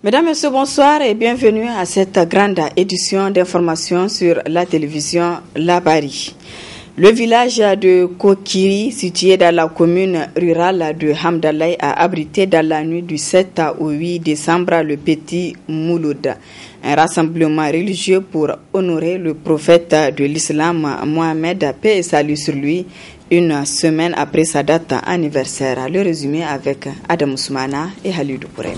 Mesdames, Messieurs, bonsoir et bienvenue à cette grande édition d'information sur la télévision Labari. Le village de Kokiri, situé dans la commune rurale de Hamdallah, a abrité dans la nuit du 7 au 8 décembre le Petit Mouloud, un rassemblement religieux pour honorer le prophète de l'islam Mohamed, paix et salut sur lui, une semaine après sa date anniversaire. Le résumé avec Adam Ousmana et Halidou Kourema.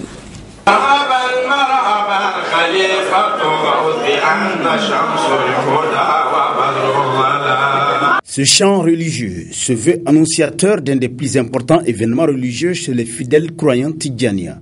Ce chant religieux se veut annonciateur d'un des plus importants événements religieux chez les fidèles croyants tidjaniens.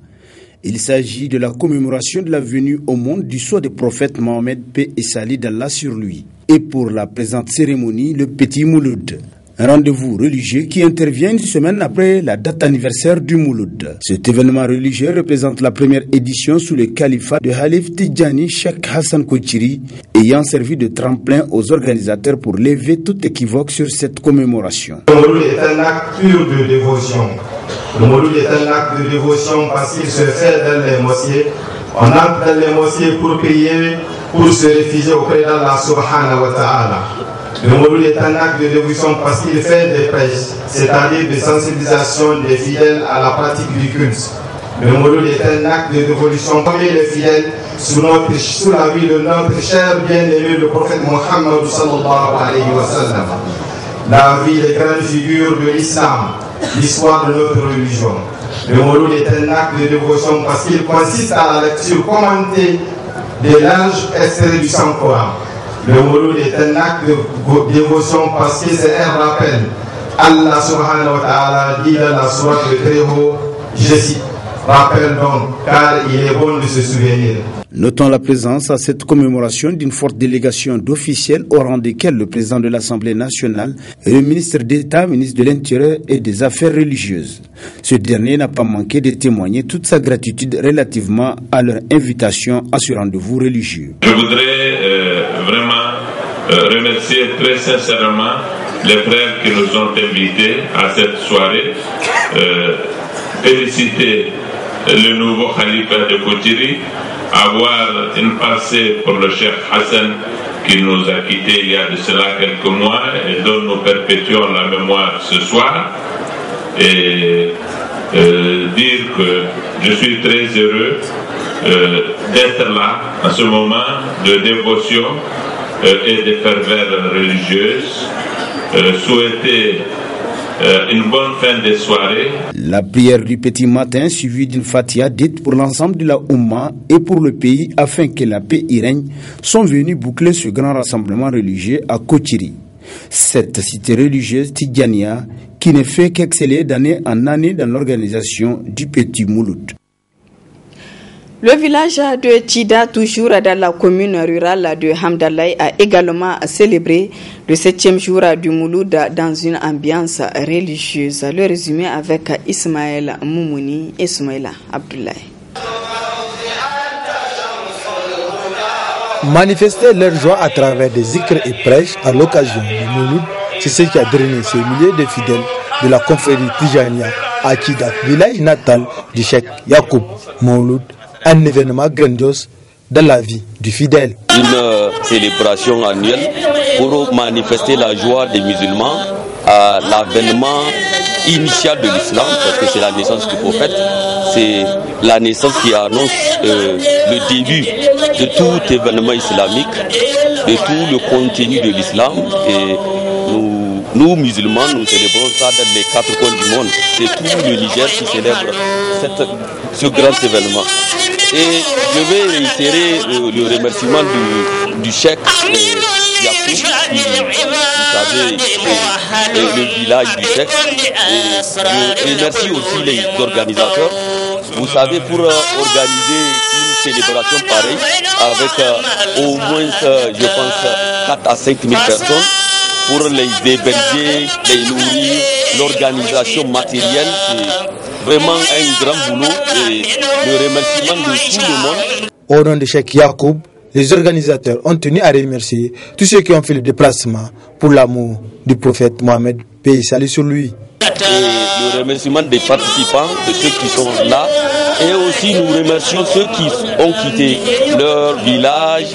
Il s'agit de la commémoration de la venue au monde du sceau du prophète Mohamed, paix et salut d'Allah sur lui. Et pour la présente cérémonie, le Petit Mouloud. Un rendez-vous religieux qui intervient une semaine après la date anniversaire du Mouloud. Cet événement religieux représente la première édition sous le califat de Khalif Tidjani Cheikh Hassan Kochiri, ayant servi de tremplin aux organisateurs pour lever tout équivoque sur cette commémoration. Le Mouloud est un acte pur de dévotion. Le Mouloud est un acte de dévotion parce qu'il se fait dans les mosquées. On entre dans les mosquées pour prier, pour se réfugier auprès d'Allah subhanahu wa ta'ala. Le Mouloud est un acte de dévotion parce qu'il fait des prêches, c'est-à-dire de sensibilisation des fidèles à la pratique du culte. Le Mouloud est un acte de dévolution parmi les fidèles sous la vie de notre cher bien-aimé, le prophète Mohammed sallallahu alayhi wa sallam. La vie des grandes figures de l'islam, l'histoire de notre religion. Le Mouloud est un acte de dévotion parce qu'il consiste à la lecture commentée des larges extraits du Saint-Coran. Le Mouloud est un acte de dévotion parce que c'est un rappel. Allah subhanahu wa ta'ala dit dans la sourate de Très-Haut, je cite, rappel donc, car il est bon de se souvenir. Notons la présence à cette commémoration d'une forte délégation d'officiels au rang desquels le président de l'Assemblée nationale et le ministre d'État, ministre de l'Intérieur et des Affaires religieuses. Ce dernier n'a pas manqué de témoigner toute sa gratitude relativement à leur invitation à ce rendez-vous religieux. Je voudrais vraiment remercier très sincèrement les frères qui nous ont invités à cette soirée, féliciter le nouveau khalifa de Kochiri, avoir une pensée pour le Cheikh Hassan qui nous a quittés il y a de cela quelques mois et dont nous perpétuons la mémoire ce soir, et dire que je suis très heureux d'être là en ce moment de dévotion et de ferveur religieuse, souhaiter une bonne fin de soirée. La prière du petit matin suivie d'une fatia dite pour l'ensemble de la Oumma et pour le pays afin que la paix y règne sont venus boucler ce grand rassemblement religieux à Kochiri. Cette cité religieuse tidjania qui ne fait qu'exceller d'année en année dans l'organisation du Petit Mouloud. Le village de Tchida, toujours dans la commune rurale de Hamdallah, a également célébré le 7e jour du Mouloud dans une ambiance religieuse. Le résumé avec Ismaël Moumouni et Soumaïla Abdoulaye. Manifester leur joie à travers des zikrs et prêches à l'occasion du Mouloud, c'est ce qui a drainé ces milliers de fidèles de la confrérie Tijania à Tchida, village natal du Cheikh Yacoub Mouloud. Un événement grandiose dans la vie du fidèle. Une célébration annuelle pour manifester la joie des musulmans à l'avènement initial de l'islam, parce que c'est la naissance du prophète, c'est la naissance qui annonce le début de tout événement islamique, de tout le contenu de l'islam. Et nous musulmans, nous célébrons ça dans les 4 coins du monde. C'est tout le Niger qui célèbre ce grand événement. Et je vais réitérer le remerciement du Cheikh Yacoub, qui, vous savez, est le village du Cheikh. Et je remercie aussi les organisateurs. Vous savez, pour organiser une célébration pareille, avec au moins, je pense, 4 à 5 000 personnes, pour les héberger, les nourrir, l'organisation matérielle, c'est vraiment un grand boulot et le remerciement de tout le monde. Au nom de Cheikh Yacoub, les organisateurs ont tenu à remercier tous ceux qui ont fait le déplacement pour l'amour du prophète Mohamed, paix et salut sur lui. et le remerciement des participants, de ceux qui sont là. Et aussi nous remercions ceux qui ont quitté leur village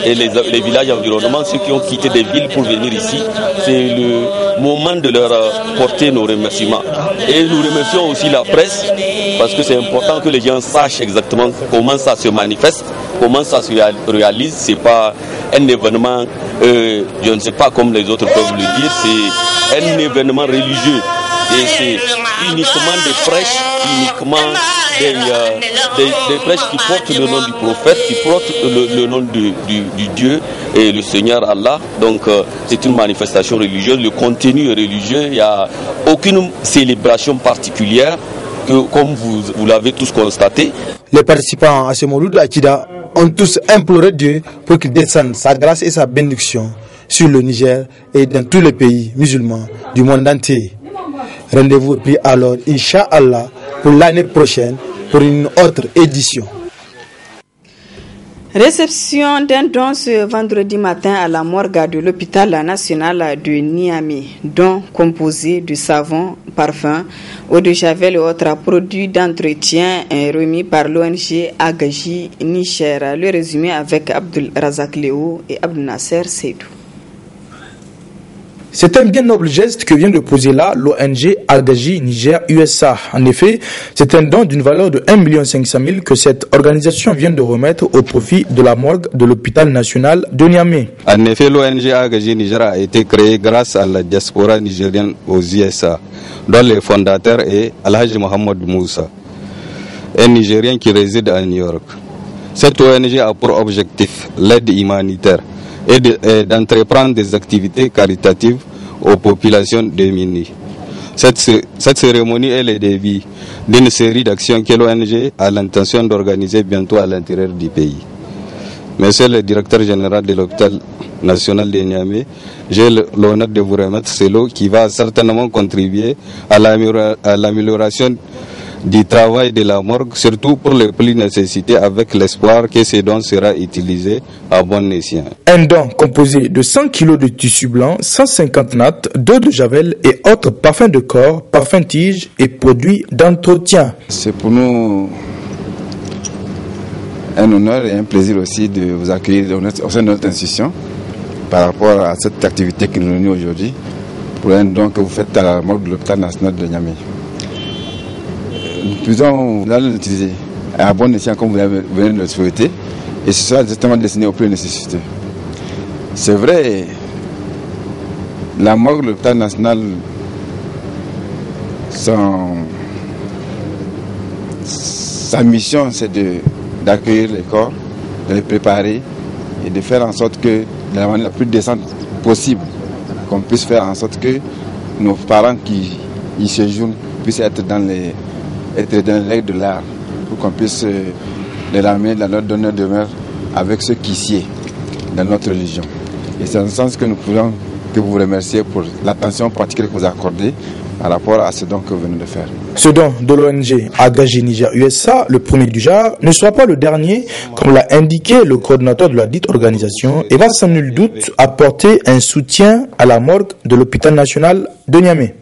et les villages environnants, ceux qui ont quitté des villes pour venir ici. C'est le moment de leur porter nos remerciements. Et nous remercions aussi la presse parce que c'est important que les gens sachent exactement comment ça se manifeste, comment ça se réalise. C'est pas un événement, je ne sais pas comme les autres peuvent le dire, c'est un événement religieux. Et c'est uniquement des prêches, uniquement des prêches qui portent le nom du prophète, qui portent le nom du Dieu et le Seigneur Allah. Donc c'est une manifestation religieuse, le contenu est religieux, il n'y a aucune célébration particulière, que, comme vous l'avez tous constaté. Les participants à ce Mouloud Akida ont tous imploré Dieu pour qu'il descende sa grâce et sa bénédiction sur le Niger et dans tous les pays musulmans du monde entier. Rendez-vous puis alors, Inch'Allah, pour l'année prochaine, pour une autre édition. Réception d'un don ce vendredi matin à la morgue de l'hôpital national de Niamey. Don composé de savon, parfum, eau de javel et autres produits d'entretien remis par l'ONG Agaji Niger. Le résumé avec Abdul Razak Léo et Abdel Nasser Seydou. C'est un bien noble geste que vient de poser là l'ONG Agaji Niger USA. En effet, c'est un don d'une valeur de 1 500 000 que cette organisation vient de remettre au profit de la morgue de l'hôpital national de Niamey. En effet, l'ONG Agaji Niger a été créée grâce à la diaspora nigérienne aux USA, dont le fondateur est Alhaji Mohamed Moussa, un Nigérien qui réside à New York. Cette ONG a pour objectif l'aide humanitaire et d'entreprendre des activités caritatives aux populations démunies. Cette cérémonie est le début d'une série d'actions que l'ONG a l'intention d'organiser bientôt à l'intérieur du pays. Monsieur le directeur général de l'hôpital national de Niamey, j'ai l'honneur de vous remettre ce lot qui va certainement contribuer à l'amélioration du travail de la morgue, surtout pour les plus nécessités, avec l'espoir que ce don sera utilisé à bon escient. Un don composé de 100 kg de tissu blanc, 150 nattes, d'eau de javel et autres parfums de corps, parfums tiges et produits d'entretien. C'est pour nous un honneur et un plaisir aussi de vous accueillir au sein de notre institution par rapport à cette activité qui nous réunit aujourd'hui pour un don que vous faites à la morgue de l'hôpital national de Niamey. Nous allons l'utiliser à bon escient comme vous venez de le souhaiter et ce sera exactement destiné aux plus nécessités. C'est vrai, la morgue de l'hôpital national, sa mission c'est d'accueillir les corps, de les préparer et de faire en sorte que de la manière la plus décente possible, qu'on puisse faire en sorte que nos parents qui y séjournent puissent être dans les règles de l'art, pour qu'on puisse les ramener dans notre donneur demeure avec ceux qui sied dans notre religion. Et c'est dans ce sens que nous pouvons que vous remercier pour l'attention particulière que vous accordez par rapport à ce don que vous venez de faire. Ce don de l'ONG Agaji Niger USA, le premier du genre, ne soit pas le dernier, comme l'a indiqué le coordinateur de la dite organisation, et va sans nul doute apporter un soutien à la morgue de l'hôpital national de Niamey.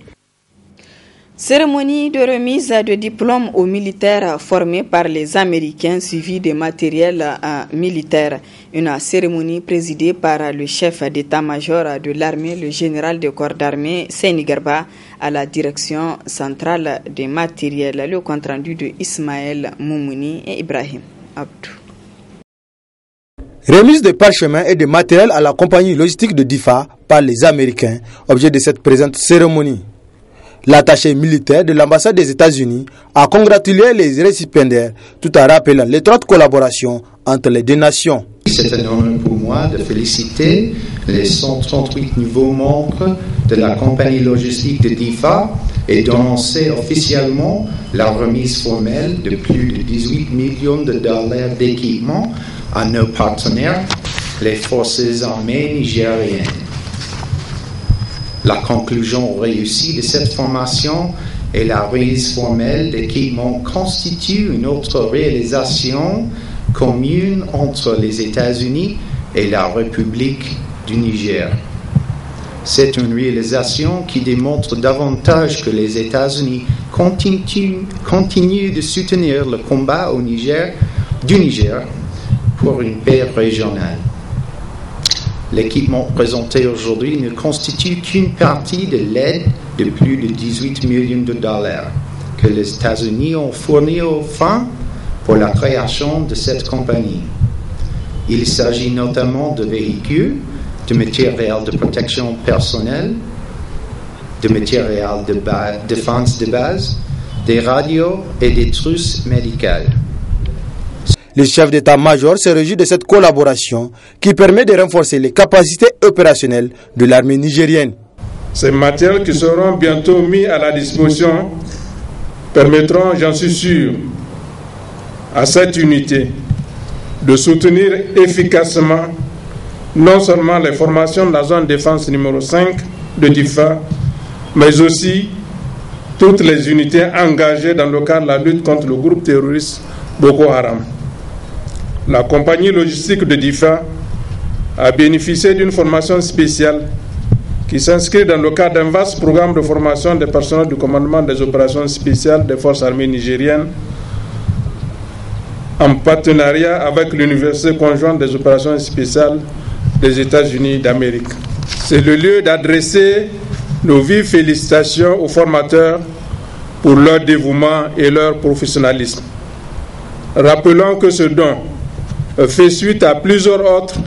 Cérémonie de remise de diplômes aux militaires formés par les Américains suivie de matériel militaire. Une cérémonie présidée par le chef d'état-major de l'armée, le général de corps d'armée, Seyni Garba, à la direction centrale des matériels. Le compte-rendu de Ismaël Moumouni et Ibrahim Abdou. Remise de parchemins et de matériel à la compagnie logistique de DIFA par les Américains, objet de cette présente cérémonie. L'attaché militaire de l'ambassade des États-Unis a congratulé les récipiendaires tout en rappelant l'étroite collaboration entre les deux nations. C'est un honneur pour moi de féliciter les 138 nouveaux membres de la compagnie logistique de DIFA et d'annoncer officiellement la remise formelle de plus de 18 millions de dollars d'équipement à nos partenaires, les forces armées nigériennes. La conclusion réussie de cette formation et la remise formelle d'équipements constituent une autre réalisation commune entre les États-Unis et la République du Niger. C'est une réalisation qui démontre davantage que les États-Unis continuent de soutenir le combat du Niger pour une paix régionale. L'équipement présenté aujourd'hui ne constitue qu'une partie de l'aide de plus de 18 millions de dollars que les États-Unis ont fourni aux fins pour la création de cette compagnie. Il s'agit notamment de véhicules, de matériel de protection personnelle, de matériel de défense de base, des radios et des trousses médicales. Le chef d'état-major se réjouit de cette collaboration qui permet de renforcer les capacités opérationnelles de l'armée nigérienne. Ces matériels qui seront bientôt mis à la disposition permettront, j'en suis sûr, à cette unité de soutenir efficacement non seulement les formations de la zone de défense numéro 5 de DIFA, mais aussi toutes les unités engagées dans le cadre de la lutte contre le groupe terroriste Boko Haram. La compagnie logistique de DIFA a bénéficié d'une formation spéciale qui s'inscrit dans le cadre d'un vaste programme de formation des personnels du commandement des opérations spéciales des forces armées nigériennes en partenariat avec l'Université conjointe des opérations spéciales des États-Unis d'Amérique. C'est le lieu d'adresser nos vives félicitations aux formateurs pour leur dévouement et leur professionnalisme. Rappelons que ce don fait suite à plusieurs autres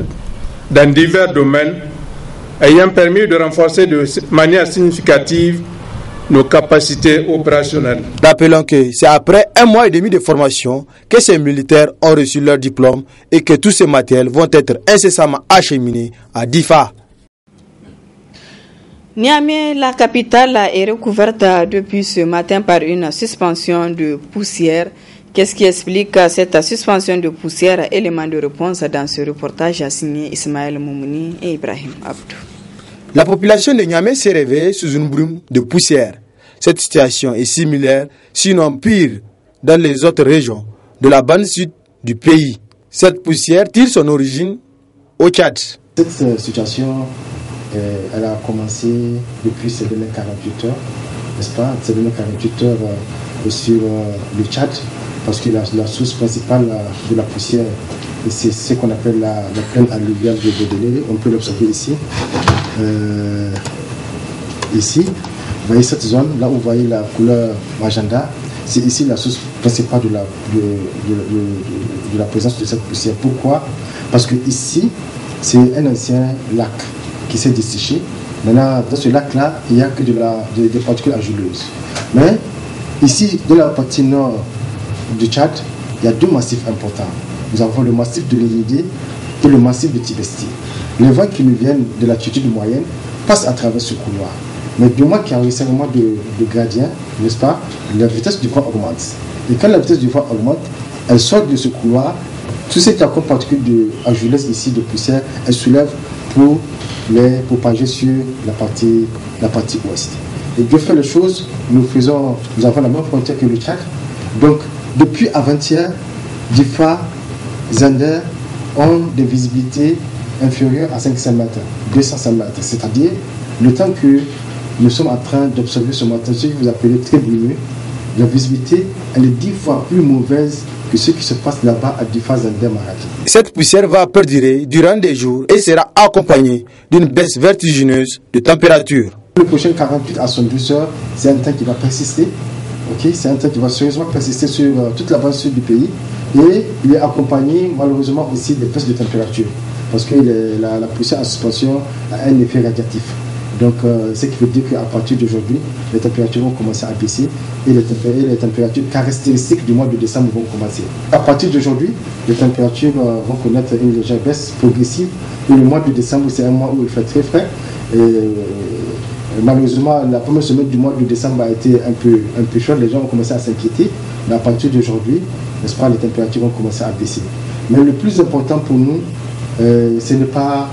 dans divers domaines ayant permis de renforcer de manière significative nos capacités opérationnelles. Rappelons que c'est après 1 mois et demi de formation que ces militaires ont reçu leur diplôme et que tous ces matériels vont être incessamment acheminés à DIFA. Niamey, la capitale, est recouverte depuis ce matin par une suspension de poussière. Qu'est-ce qui explique cette suspension de poussière? Élément de réponse dans ce reportage signé Ismaël Moumouni et Ibrahim Abdou. La population de Niamey s'est réveillée sous une brume de poussière. Cette situation est similaire, sinon pire, dans les autres régions de la bande sud du pays. Cette poussière tire son origine au Tchad. Cette situation, elle a commencé depuis ces dernières 48 heures, n'est-ce pas? Ces dernières 48 heures sur le Tchad, parce que la source principale de la poussière, c'est ce qu'on appelle la plaine alluviale de Baudelaire. On peut l'observer ici. Ici, vous voyez cette zone, là où vous voyez la couleur magenta, c'est ici la source principale de la présence de cette poussière. Pourquoi? Parce que ici, c'est un ancien lac qui s'est desséché. Maintenant, dans ce lac-là, il n'y a que des particules argileuses. Mais ici, dans la partie nord du Tchad, il y a 2 massifs importants. Nous avons le massif de l'Iridé et le massif de Tibesti. Les vents qui nous viennent de l'altitude moyenne passent à travers ce couloir. Mais du moment qu'il y a un resserrement de gradient, n'est-ce pas, la vitesse du vent augmente. Et quand la vitesse du vent augmente, elle sort de ce couloir. Tout ce qui a comme particule argileuse ici de poussière, elle soulève pour les propager sur la partie ouest. Et de faire les choses, nous avons la même frontière que le Tchad. Donc, depuis avant-hier, DIFA, Zander ont des visibilités inférieures à 500 mètres, 200 mètres. C'est-à-dire, le temps que nous sommes en train d'observer ce matin, ce que vous appelez très brumeux, la visibilité, elle est 10 fois plus mauvaise que ce qui se passe là-bas à DIFA, Zander, Marrakech. Cette poussière va perdurer durant des jours et sera accompagnée d'une baisse vertigineuse de température. Le prochain 48 à 72 heures, c'est un temps qui va persister. Okay, c'est un temps qui va sérieusement persister sur toute la bande sud du pays et il est accompagné malheureusement aussi des baisses de température parce que la poussière en suspension a un effet radiatif. Donc ce qui veut dire qu'à partir d'aujourd'hui, les températures vont commencer à baisser et les températures caractéristiques du mois de décembre vont commencer. À partir d'aujourd'hui, les températures vont connaître une légère baisse progressive et le mois de décembre, c'est un mois où il fait très frais. Malheureusement, la première semaine du mois de décembre a été un peu chaude, les gens ont commencé à s'inquiéter, mais à partir d'aujourd'hui, n'est-ce pas, les températures vont commencer à baisser. Mais le plus important pour nous, ce n'est pas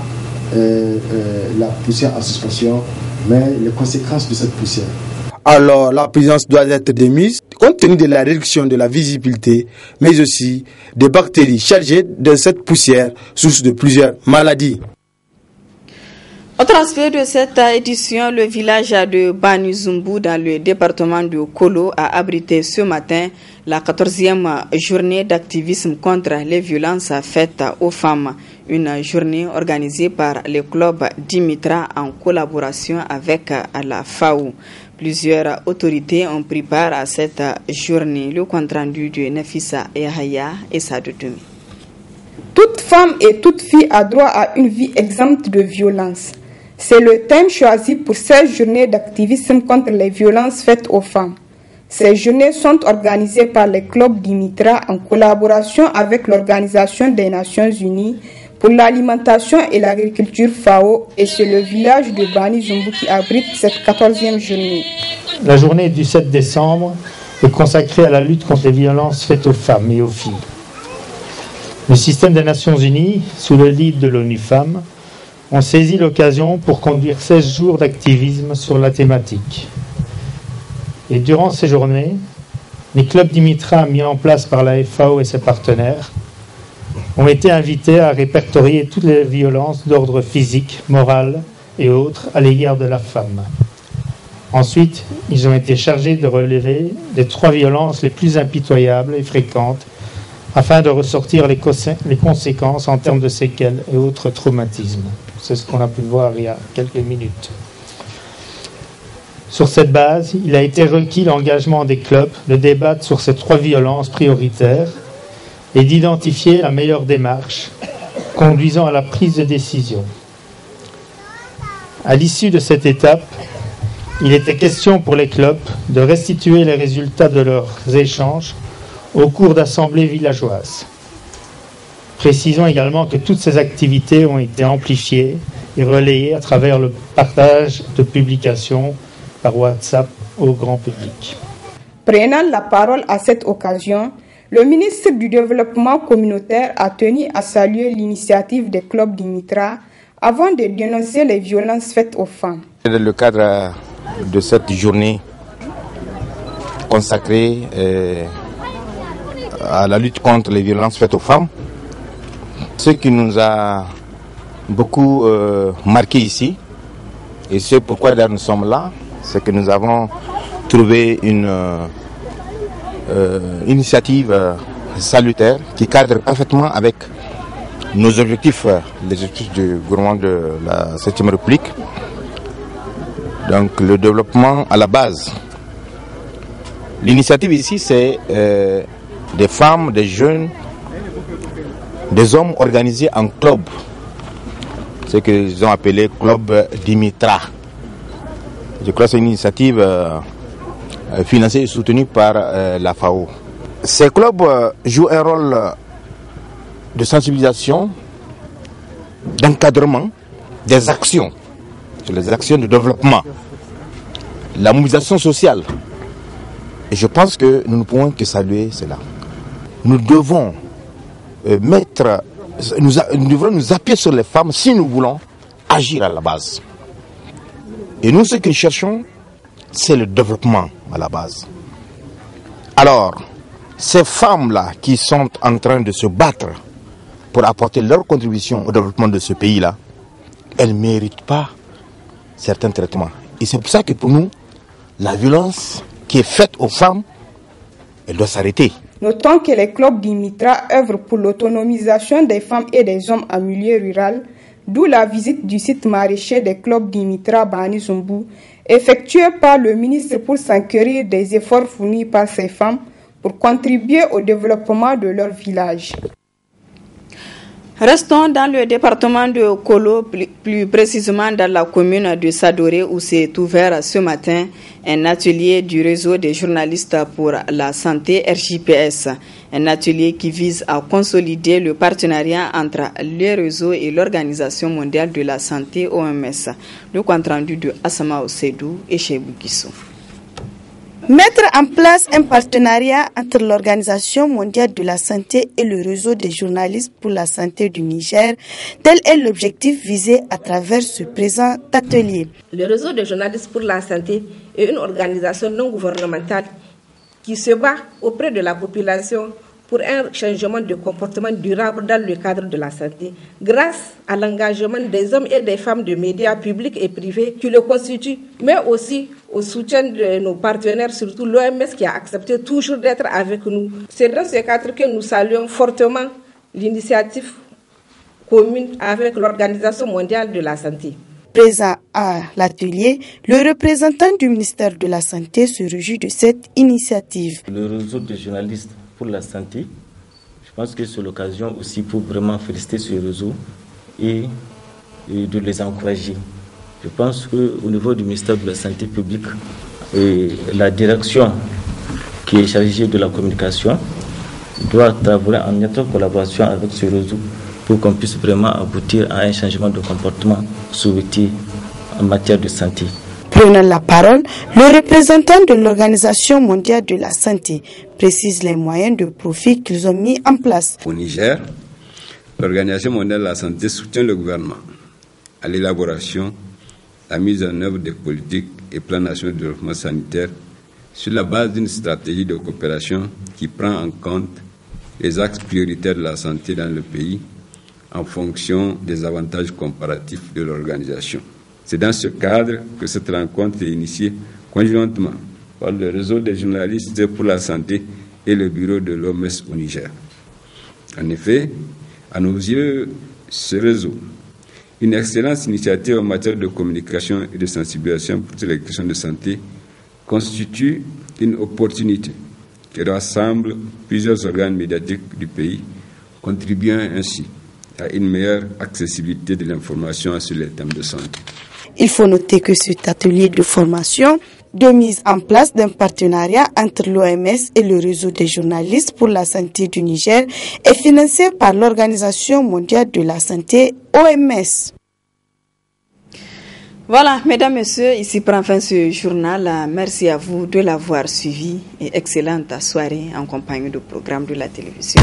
la poussière en suspension, mais les conséquences de cette poussière. Alors, la présence doit être démise compte tenu de la réduction de la visibilité, mais aussi des bactéries chargées de cette poussière, source de plusieurs maladies. Autre aspect de cette édition, le village de Banizumbu dans le département de Kolo a abrité ce matin la 14e journée d'activisme contre les violences faites aux femmes. Une journée organisée par le club Dimitra en collaboration avec la FAO. Plusieurs autorités ont pris part à cette journée. Le compte-rendu de Nafissa Yahaya et Sadoumi. Toute femme et toute fille a droit à une vie exempte de violence. C'est le thème choisi pour cette journée d'activisme contre les violences faites aux femmes. Ces journées sont organisées par le club Dimitra en collaboration avec l'Organisation des Nations Unies pour l'alimentation et l'agriculture FAO, et c'est le village de Banizumbu qui abrite cette 14e journée. La journée du 7 décembre est consacrée à la lutte contre les violences faites aux femmes et aux filles. Le système des Nations Unies, sous le lead de l'ONU Femmes, ont saisi l'occasion pour conduire 16 jours d'activisme sur la thématique. Et durant ces journées, les clubs Dimitra mis en place par la FAO et ses partenaires ont été invités à répertorier toutes les violences d'ordre physique, moral et autres à l'égard de la femme. Ensuite, ils ont été chargés de relever les 3 violences les plus impitoyables et fréquentes afin de ressortir les conséquences en termes de séquelles et autres traumatismes. C'est ce qu'on a pu voir il y a quelques minutes. Sur cette base, il a été requis l'engagement des clubs de débattre sur ces 3 violences prioritaires et d'identifier la meilleure démarche conduisant à la prise de décision. À l'issue de cette étape, il était question pour les clubs de restituer les résultats de leurs échanges au cours d'assemblées villageoises. Précisons également que toutes ces activités ont été amplifiées et relayées à travers le partage de publications par WhatsApp au grand public. Prenant la parole à cette occasion, le ministre du Développement communautaire a tenu à saluer l'initiative des clubs Dimitra avant de dénoncer les violences faites aux femmes. Dans le cadre de cette journée consacrée à la lutte contre les violences faites aux femmes, ce qui nous a beaucoup marqué ici, et c'est pourquoi nous sommes là, c'est que nous avons trouvé une initiative salutaire qui cadre parfaitement avec nos objectifs, les objectifs du gouvernement de la 7e République. Donc le développement à la base. L'initiative ici, c'est des femmes, des jeunes, des hommes organisés en club, ce qu'ils ont appelé club Dimitra. Je crois que c'est une initiative financée et soutenue par la FAO. Ces clubs jouent un rôle de sensibilisation, d'encadrement des actions, sur les actions de développement, la mobilisation sociale. Et je pense que nous ne pouvons que saluer cela. Nous devons nous devrons nous appuyer sur les femmes si nous voulons agir à la base. Et nous, ce que nous cherchons, c'est le développement à la base. Alors, ces femmes-là qui sont en train de se battre pour apporter leur contribution au développement de ce pays-là, elles ne méritent pas certains traitements. Et c'est pour ça que pour nous, la violence qui est faite aux femmes, elle doit s'arrêter. Notons que les clubs Dimitra œuvrent pour l'autonomisation des femmes et des hommes en milieu rural, d'où la visite du site maraîcher des clubs Dimitra Banizumbu, effectuée par le ministre pour s'enquérir des efforts fournis par ces femmes pour contribuer au développement de leur village. Restons dans le département de Kolo, plus précisément dans la commune de Sadoré, où s'est ouvert ce matin un atelier du réseau des journalistes pour la santé RJPS. Un atelier qui vise à consolider le partenariat entre le réseau et l'Organisation mondiale de la santé OMS. Le compte-rendu de Asama Osedou et Chebou Guissou. Mettre en place un partenariat entre l'Organisation mondiale de la santé et le réseau des journalistes pour la santé du Niger, tel est l'objectif visé à travers ce présent atelier. Le réseau des journalistes pour la santé est une organisation non gouvernementale qui se bat auprès de la population pour un changement de comportement durable dans le cadre de la santé, grâce à l'engagement des hommes et des femmes de médias publics et privés qui le constituent, mais aussi au soutien de nos partenaires, surtout l'OMS qui a accepté toujours d'être avec nous. C'est dans ce cadre que nous saluons fortement l'initiative commune avec l'Organisation mondiale de la santé. Présent à l'atelier, le représentant du ministère de la Santé se réjouit de cette initiative. Le réseau de journalistes pour la santé, je pense que c'est l'occasion aussi pour vraiment féliciter ce réseau et de les encourager. Je pense qu'au niveau du ministère de la Santé publique, la direction qui est chargée de la communication doit travailler en étroite collaboration avec ce réseau pour qu'on puisse vraiment aboutir à un changement de comportement souhaité en matière de santé. Prenant la parole, le représentant de l'Organisation mondiale de la santé précise les moyens de profit qu'ils ont mis en place. Au Niger, l'Organisation mondiale de la santé soutient le gouvernement à l'élaboration, la mise en œuvre des politiques et plans nationaux de développement sanitaire sur la base d'une stratégie de coopération qui prend en compte les axes prioritaires de la santé dans le pays en fonction des avantages comparatifs de l'organisation. C'est dans ce cadre que cette rencontre est initiée conjointement par le réseau des journalistes pour la santé et le bureau de l'OMS au Niger. En effet, à nos yeux, ce réseau, une excellente initiative en matière de communication et de sensibilisation pour toutes les questions de santé, constitue une opportunité qui rassemble plusieurs organes médiatiques du pays, contribuant ainsi à une meilleure accessibilité de l'information sur les thèmes de santé. Il faut noter que cet atelier de formation, de mise en place d'un partenariat entre l'OMS et le réseau des journalistes pour la santé du Niger, est financé par l'Organisation mondiale de la santé, OMS. Voilà, mesdames, messieurs, ici prend fin ce journal. Merci à vous de l'avoir suivi et excellente soirée en compagnie du programme de la télévision.